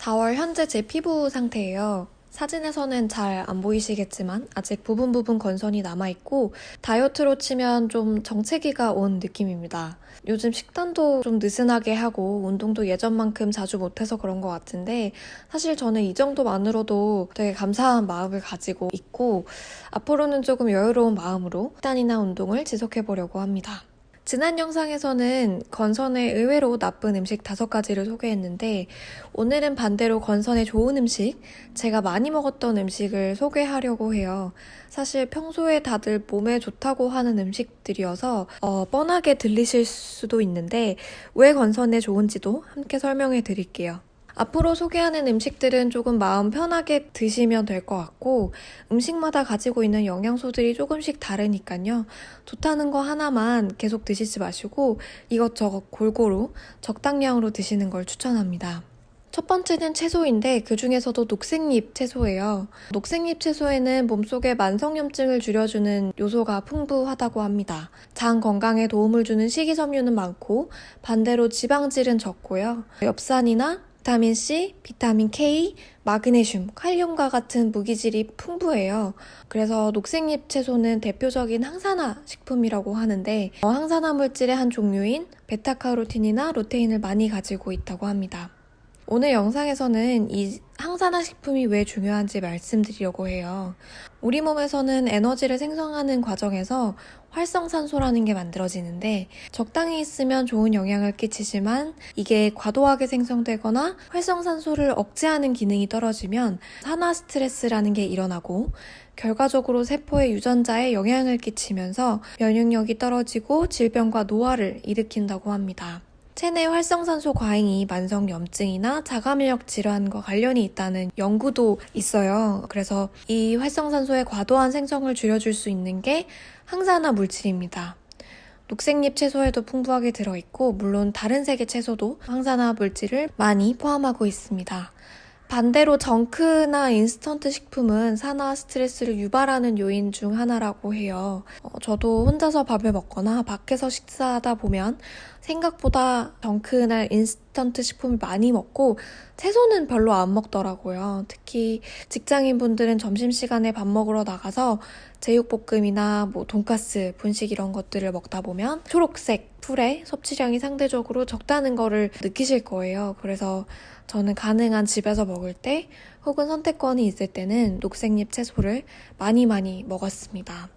4월 현재 제 피부 상태예요. 사진에서는 잘 안 보이시겠지만 아직 부분 건선이 남아있고 다이어트로 치면 좀 정체기가 온 느낌입니다. 요즘 식단도 좀 느슨하게 하고 운동도 예전만큼 자주 못해서 그런 것 같은데 사실 저는 이 정도만으로도 되게 감사한 마음을 가지고 있고 앞으로는 조금 여유로운 마음으로 식단이나 운동을 지속해보려고 합니다. 지난 영상에서는 건선의 의외로 나쁜 음식 5가지를 소개했는데 오늘은 반대로 건선의 좋은 음식, 제가 많이 먹었던 음식을 소개하려고 해요. 사실 평소에 다들 몸에 좋다고 하는 음식들이어서 뻔하게 들리실 수도 있는데 왜 건선에 좋은지도 함께 설명해 드릴게요. 앞으로 소개하는 음식들은 조금 마음 편하게 드시면 될 것 같고 음식마다 가지고 있는 영양소들이 조금씩 다르니까요. 좋다는 거 하나만 계속 드시지 마시고 이것저것 골고루 적당량으로 드시는 걸 추천합니다. 첫 번째는 채소인데 그 중에서도 녹색잎 채소예요. 녹색잎 채소에는 몸속의 만성염증을 줄여주는 요소가 풍부하다고 합니다. 장 건강에 도움을 주는 식이섬유는 많고 반대로 지방질은 적고요. 엽산이나 비타민C, 비타민K, 마그네슘, 칼륨과 같은 무기질이 풍부해요. 그래서 녹색잎 채소는 대표적인 항산화 식품이라고 하는데 항산화 물질의 한 종류인 베타카로틴이나 루테인을 많이 가지고 있다고 합니다. 오늘 영상에서는 이 항산화 식품이 왜 중요한지 말씀드리려고 해요. 우리 몸에서는 에너지를 생성하는 과정에서 활성산소라는 게 만들어지는데 적당히 있으면 좋은 영향을 끼치지만 이게 과도하게 생성되거나 활성산소를 억제하는 기능이 떨어지면 산화 스트레스라는 게 일어나고 결과적으로 세포의 유전자에 영향을 끼치면서 면역력이 떨어지고 질병과 노화를 일으킨다고 합니다. 체내 활성산소 과잉이 만성염증이나 자가면역 질환과 관련이 있다는 연구도 있어요. 그래서 이 활성산소의 과도한 생성을 줄여줄 수 있는 게 항산화 물질입니다. 녹색잎 채소에도 풍부하게 들어있고 물론 다른 색의 채소도 항산화 물질을 많이 포함하고 있습니다. 반대로 정크나 인스턴트 식품은 산화 스트레스를 유발하는 요인 중 하나라고 해요. 저도 혼자서 밥을 먹거나 밖에서 식사하다 보면 생각보다 정크나 인스턴트 식품을 많이 먹고 채소는 별로 안 먹더라고요. 특히 직장인분들은 점심시간에 밥 먹으러 나가서 제육볶음이나 돈가스, 분식 이런 것들을 먹다 보면 초록색 풀의 섭취량이 상대적으로 적다는 거를 느끼실 거예요. 그래서 저는 가능한 집에서 먹을 때 혹은 선택권이 있을 때는 녹색잎 채소를 많이 먹었습니다.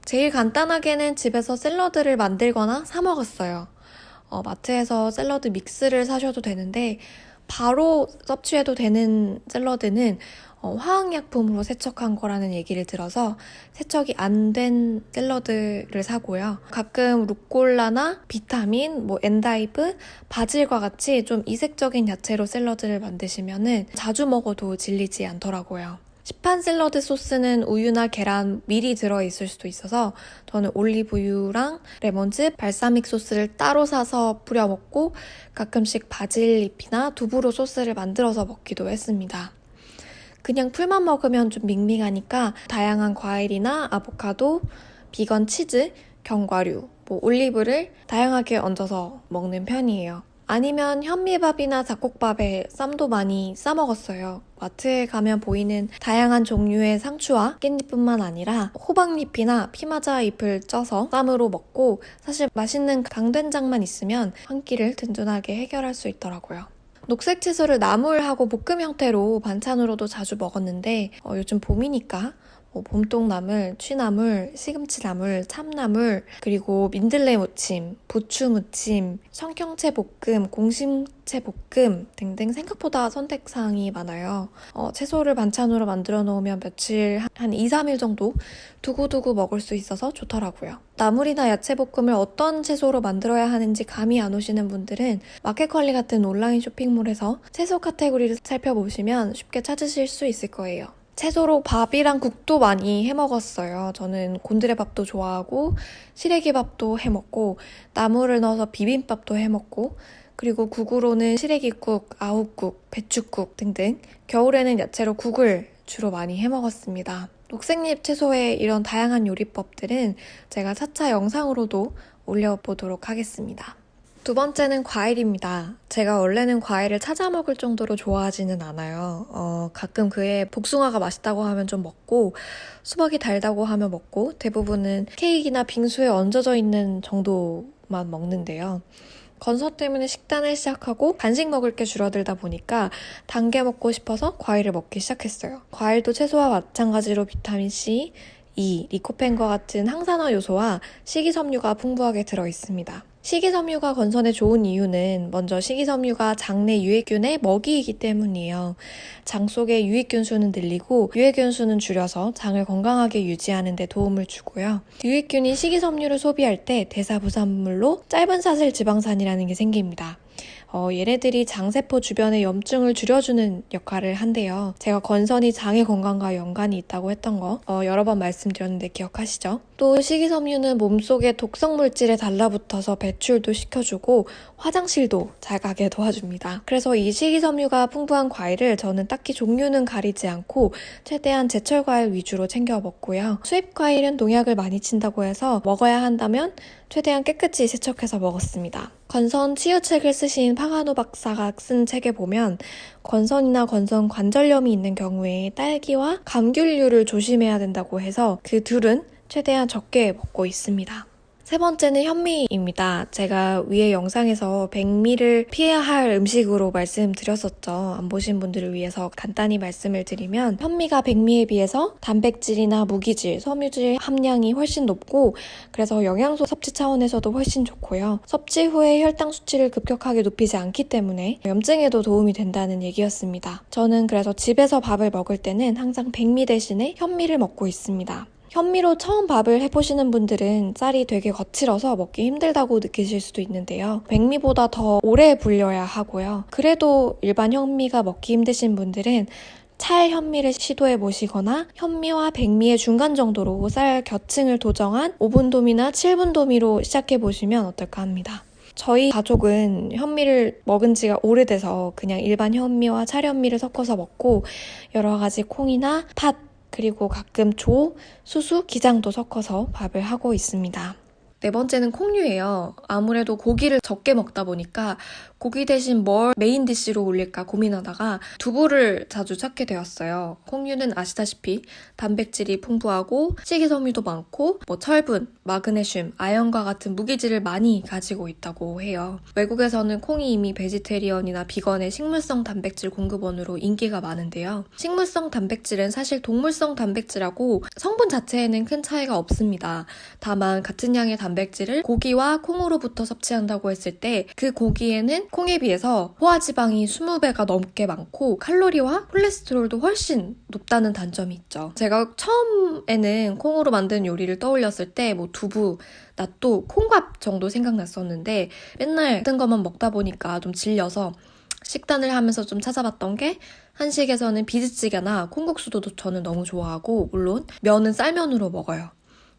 제일 간단하게는 집에서 샐러드를 만들거나 사 먹었어요. 마트에서 샐러드 믹스를 사셔도 되는데 바로 섭취해도 되는 샐러드는 화학약품으로 세척한 거라는 얘기를 들어서 세척이 안 된 샐러드를 사고요. 가끔 루꼴라나 비타민, 엔다이브, 바질과 같이 좀 이색적인 야채로 샐러드를 만드시면은 자주 먹어도 질리지 않더라고요. 시판 샐러드 소스는 우유나 계란 미리 들어있을 수도 있어서 저는 올리브유랑 레몬즙, 발사믹 소스를 따로 사서 뿌려 먹고 가끔씩 바질잎이나 두부로 소스를 만들어서 먹기도 했습니다. 그냥 풀만 먹으면 좀 밍밍하니까 다양한 과일이나 아보카도, 비건 치즈, 견과류, 올리브를 다양하게 얹어서 먹는 편이에요. 아니면 현미밥이나 잡곡밥에 쌈도 많이 싸먹었어요. 마트에 가면 보이는 다양한 종류의 상추와 깻잎뿐만 아니라 호박잎이나 피마자 잎을 쪄서 쌈으로 먹고 사실 맛있는 강된장만 있으면 한 끼를 든든하게 해결할 수 있더라고요. 녹색 채소를 나물하고 볶음 형태로 반찬으로도 자주 먹었는데 요즘 봄이니까 봄동나물, 취나물, 시금치나물, 참나물, 그리고 민들레 무침, 부추 무침, 청경채 볶음, 공심채 볶음 등등 생각보다 선택사항이 많아요. 채소를 반찬으로 만들어 놓으면 며칠 한 2, 3일 정도 두고두고 먹을 수 있어서 좋더라고요. 나물이나 야채 볶음을 어떤 채소로 만들어야 하는지 감이 안 오시는 분들은 마켓컬리 같은 온라인 쇼핑몰에서 채소 카테고리를 살펴보시면 쉽게 찾으실 수 있을 거예요. 채소로 밥이랑 국도 많이 해먹었어요. 저는 곤드레밥도 좋아하고 시래기밥도 해먹고 나물을 넣어서 비빔밥도 해먹고 그리고 국으로는 시래기국, 아욱국, 배추국 등등 겨울에는 야채로 국을 주로 많이 해먹었습니다. 녹색잎 채소의 이런 다양한 요리법들은 제가 차차 영상으로도 올려보도록 하겠습니다. 두 번째는 과일입니다. 제가 원래는 과일을 찾아 먹을 정도로 좋아하지는 않아요. 가끔 그에 복숭아가 맛있다고 하면 좀 먹고, 수박이 달다고 하면 먹고, 대부분은 케이크나 빙수에 얹어져 있는 정도만 먹는데요. 건서 때문에 식단을 시작하고 간식 먹을 게 줄어들다 보니까 단 게 먹고 싶어서 과일을 먹기 시작했어요. 과일도 채소와 마찬가지로 비타민C, E, 리코펜과 같은 항산화 요소와 식이섬유가 풍부하게 들어있습니다. 식이섬유가 건선에 좋은 이유는 먼저 식이섬유가 장내 유해균의 먹이이기 때문이에요. 장 속의 유익균 수는 늘리고 유해균 수는 줄여서 장을 건강하게 유지하는 데 도움을 주고요. 유익균이 식이섬유를 소비할 때 대사부산물로 짧은 사슬 지방산이라는 게 생깁니다. 얘네들이 장세포 주변의 염증을 줄여주는 역할을 한대요. 제가 건선이 장의 건강과 연관이 있다고 했던 거 여러 번 말씀드렸는데 기억하시죠? 또 식이섬유는 몸속의 독성 물질에 달라붙어서 배출도 시켜주고 화장실도 잘 가게 도와줍니다. 그래서 이 식이섬유가 풍부한 과일을 저는 딱히 종류는 가리지 않고 최대한 제철 과일 위주로 챙겨 먹고요. 수입 과일은 농약을 많이 친다고 해서 먹어야 한다면 최대한 깨끗이 세척해서 먹었습니다. 건선 치유책을 쓰신 파가노 박사가 쓴 책에 보면 건선이나 건선 관절염이 있는 경우에 딸기와 감귤류를 조심해야 된다고 해서 그 둘은 최대한 적게 먹고 있습니다. 세 번째는 현미입니다. 제가 위에 영상에서 백미를 피해야 할 음식으로 말씀드렸었죠. 안 보신 분들을 위해서 간단히 말씀을 드리면 현미가 백미에 비해서 단백질이나 무기질, 섬유질 함량이 훨씬 높고 그래서 영양소 섭취 차원에서도 훨씬 좋고요. 섭취 후에 혈당 수치를 급격하게 높이지 않기 때문에 염증에도 도움이 된다는 얘기였습니다. 저는 그래서 집에서 밥을 먹을 때는 항상 백미 대신에 현미를 먹고 있습니다. 현미로 처음 밥을 해보시는 분들은 쌀이 되게 거칠어서 먹기 힘들다고 느끼실 수도 있는데요. 백미보다 더 오래 불려야 하고요. 그래도 일반 현미가 먹기 힘드신 분들은 찰 현미를 시도해 보시거나 현미와 백미의 중간 정도로 쌀 겨층을 도정한 5분 도미나 7분 도미로 시작해 보시면 어떨까 합니다. 저희 가족은 현미를 먹은 지가 오래돼서 그냥 일반 현미와 찰현미를 섞어서 먹고 여러 가지 콩이나 팥 그리고 가끔 조, 수수, 기장도 섞어서 밥을 하고 있습니다. 네 번째는 콩류예요. 아무래도 고기를 적게 먹다 보니까 고기 대신 뭘 메인 디쉬로 올릴까 고민하다가 두부를 자주 찾게 되었어요. 콩류는 아시다시피 단백질이 풍부하고 식이섬유도 많고 철분, 마그네슘, 아연과 같은 무기질을 많이 가지고 있다고 해요. 외국에서는 콩이 이미 베지테리언이나 비건의 식물성 단백질 공급원으로 인기가 많은데요. 식물성 단백질은 사실 동물성 단백질하고 성분 자체에는 큰 차이가 없습니다. 다만 같은 양의 단백질을 고기와 콩으로부터 섭취한다고 했을 때 그 고기에는 콩에 비해서 포화지방이 20배가 넘게 많고 칼로리와 콜레스테롤도 훨씬 높다는 단점이 있죠. 제가 처음에는 콩으로 만든 요리를 떠올렸을 때 두부, 낫또, 콩밥 정도 생각났었는데 맨날 같은 것만 먹다 보니까 좀 질려서 식단을 하면서 좀 찾아봤던 게 한식에서는 비지찌개나 콩국수도 저는 너무 좋아하고 물론 면은 쌀면으로 먹어요.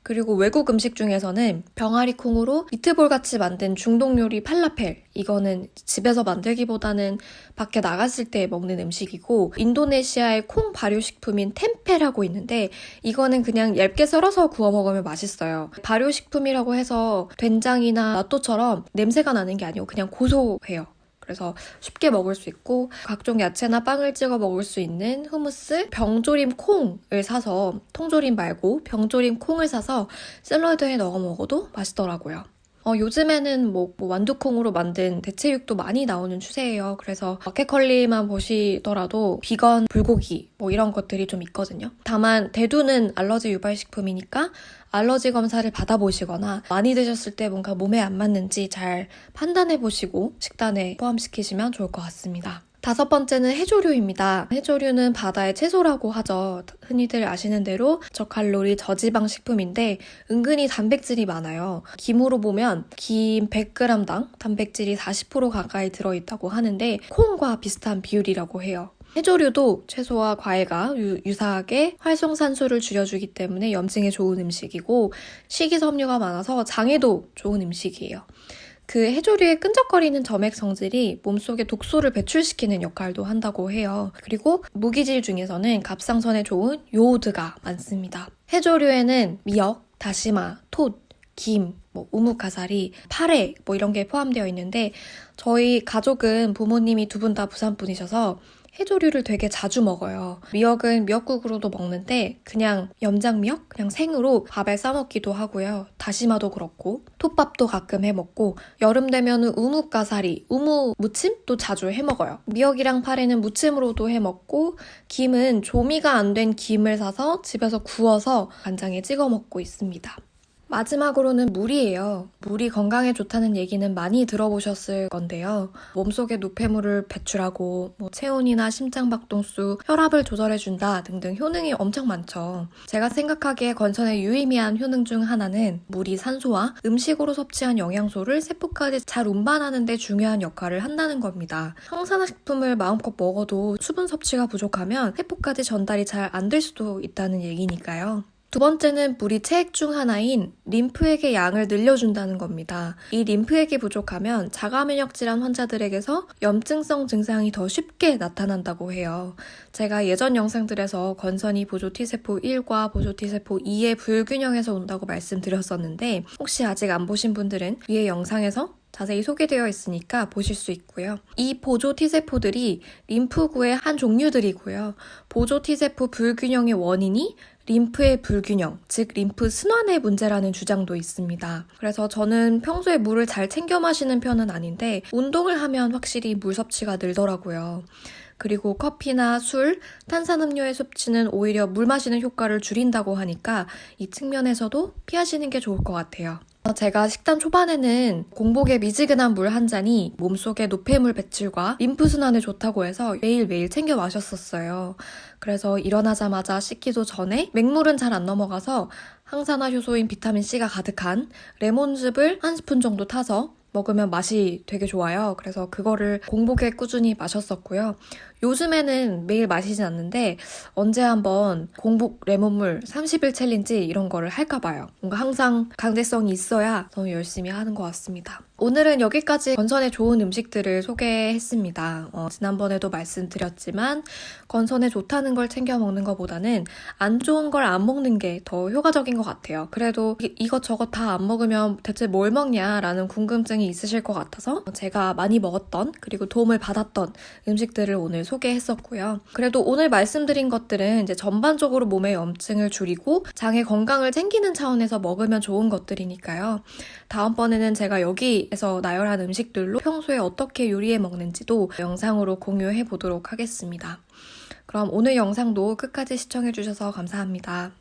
그리고 외국 음식 중에서는 병아리 콩으로 미트볼같이 만든 중동 요리 팔라펠, 이거는 집에서 만들기보다는 밖에 나갔을 때 먹는 음식이고 인도네시아의 콩 발효식품인 템페라고 있는데 이거는 그냥 얇게 썰어서 구워 먹으면 맛있어요. 발효식품이라고 해서 된장이나 낫또처럼 냄새가 나는 게 아니고 그냥 고소해요. 그래서 쉽게 먹을 수 있고 각종 야채나 빵을 찍어 먹을 수 있는 후무스, 병조림 콩을 사서 통조림 말고 병조림 콩을 사서 샐러드에 넣어 먹어도 맛있더라고요. 요즘에는 완두콩으로 만든 대체육도 많이 나오는 추세예요. 그래서 마켓컬리만 보시더라도 비건, 불고기 이런 것들이 좀 있거든요. 다만 대두는 알러지 유발식품이니까 알러지 검사를 받아보시거나 많이 드셨을 때 뭔가 몸에 안 맞는지 잘 판단해보시고 식단에 포함시키시면 좋을 것 같습니다. 다섯 번째는 해조류입니다. 해조류는 바다의 채소라고 하죠. 흔히들 아시는 대로 저칼로리 저지방 식품인데 은근히 단백질이 많아요. 김으로 보면 김 100g당 단백질이 40% 가까이 들어있다고 하는데 콩과 비슷한 비율이라고 해요. 해조류도 채소와 과일과 유사하게 활성산소를 줄여주기 때문에 염증에 좋은 음식이고 식이섬유가 많아서 장에도 좋은 음식이에요. 그 해조류의 끈적거리는 점액 성질이 몸속에 독소를 배출시키는 역할도 한다고 해요. 그리고 무기질 중에서는 갑상선에 좋은 요오드가 많습니다. 해조류에는 미역, 다시마, 톳, 김, 우뭇가사리, 파래 이런 게 포함되어 있는데 저희 가족은 부모님이 두 분 다 부산 분이셔서 해조류를 되게 자주 먹어요. 미역은 미역국으로도 먹는데 그냥 염장미역? 그냥 생으로 밥에 싸먹기도 하고요. 다시마도 그렇고 톱밥도 가끔 해먹고 여름 되면은 우뭇가사리, 우무 무침도 자주 해먹어요. 미역이랑 파래는 무침으로도 해먹고 김은 조미가 안 된 김을 사서 집에서 구워서 간장에 찍어 먹고 있습니다. 마지막으로는 물이에요. 물이 건강에 좋다는 얘기는 많이 들어보셨을 건데요. 몸속의 노폐물을 배출하고 체온이나 심장박동수, 혈압을 조절해준다 등등 효능이 엄청 많죠. 제가 생각하기에 건선의 유의미한 효능 중 하나는 물이 산소와 음식으로 섭취한 영양소를 세포까지 잘 운반하는 데 중요한 역할을 한다는 겁니다. 항산화식품을 마음껏 먹어도 수분 섭취가 부족하면 세포까지 전달이 잘 안 될 수도 있다는 얘기니까요. 두 번째는 물이 체액 중 하나인 림프액의 양을 늘려준다는 겁니다. 이 림프액이 부족하면 자가면역 질환 환자들에게서 염증성 증상이 더 쉽게 나타난다고 해요. 제가 예전 영상들에서 건선이 보조 T세포 1과 보조 T세포 2의 불균형에서 온다고 말씀드렸었는데 혹시 아직 안 보신 분들은 위에 영상에서 자세히 소개되어 있으니까 보실 수 있고요. 이 보조 T세포들이 림프구의 한 종류들이고요. 보조 T세포 불균형의 원인이 림프의 불균형, 즉 림프 순환의 문제라는 주장도 있습니다. 그래서 저는 평소에 물을 잘 챙겨 마시는 편은 아닌데 운동을 하면 확실히 물 섭취가 늘더라고요. 그리고 커피나 술, 탄산음료의 섭취는 오히려 물 마시는 효과를 줄인다고 하니까 이 측면에서도 피하시는 게 좋을 것 같아요. 제가 식단 초반에는 공복에 미지근한 물 한 잔이 몸속의 노폐물 배출과 림프 순환에 좋다고 해서 매일매일 챙겨 마셨었어요. 그래서 일어나자마자 씻기도 전에 맹물은 잘 안 넘어가서 항산화 효소인 비타민C가 가득한 레몬즙을 한 스푼 정도 타서 먹으면 맛이 되게 좋아요. 그래서 그거를 공복에 꾸준히 마셨었고요. 요즘에는 매일 마시진 않는데 언제 한번 공복 레몬물 30일 챌린지 이런 거를 할까 봐요. 뭔가 항상 강제성이 있어야 더 열심히 하는 것 같습니다. 오늘은 여기까지 건선에 좋은 음식들을 소개했습니다. 지난번에도 말씀드렸지만 건선에 좋다는 걸 챙겨 먹는 것보다는 안 좋은 걸 안 먹는 게 더 효과적인 것 같아요. 그래도 이것저것 다 안 먹으면 대체 뭘 먹냐라는 궁금증이 있으실 것 같아서 제가 많이 먹었던 그리고 도움을 받았던 음식들을 오늘 소개했었고요. 그래도 오늘 말씀드린 것들은 이제 전반적으로 몸의 염증을 줄이고 장의 건강을 챙기는 차원에서 먹으면 좋은 것들이니까요. 다음번에는 제가 여기에서 나열한 음식들로 평소에 어떻게 요리해 먹는지도 영상으로 공유해 보도록 하겠습니다. 그럼 오늘 영상도 끝까지 시청해 주셔서 감사합니다.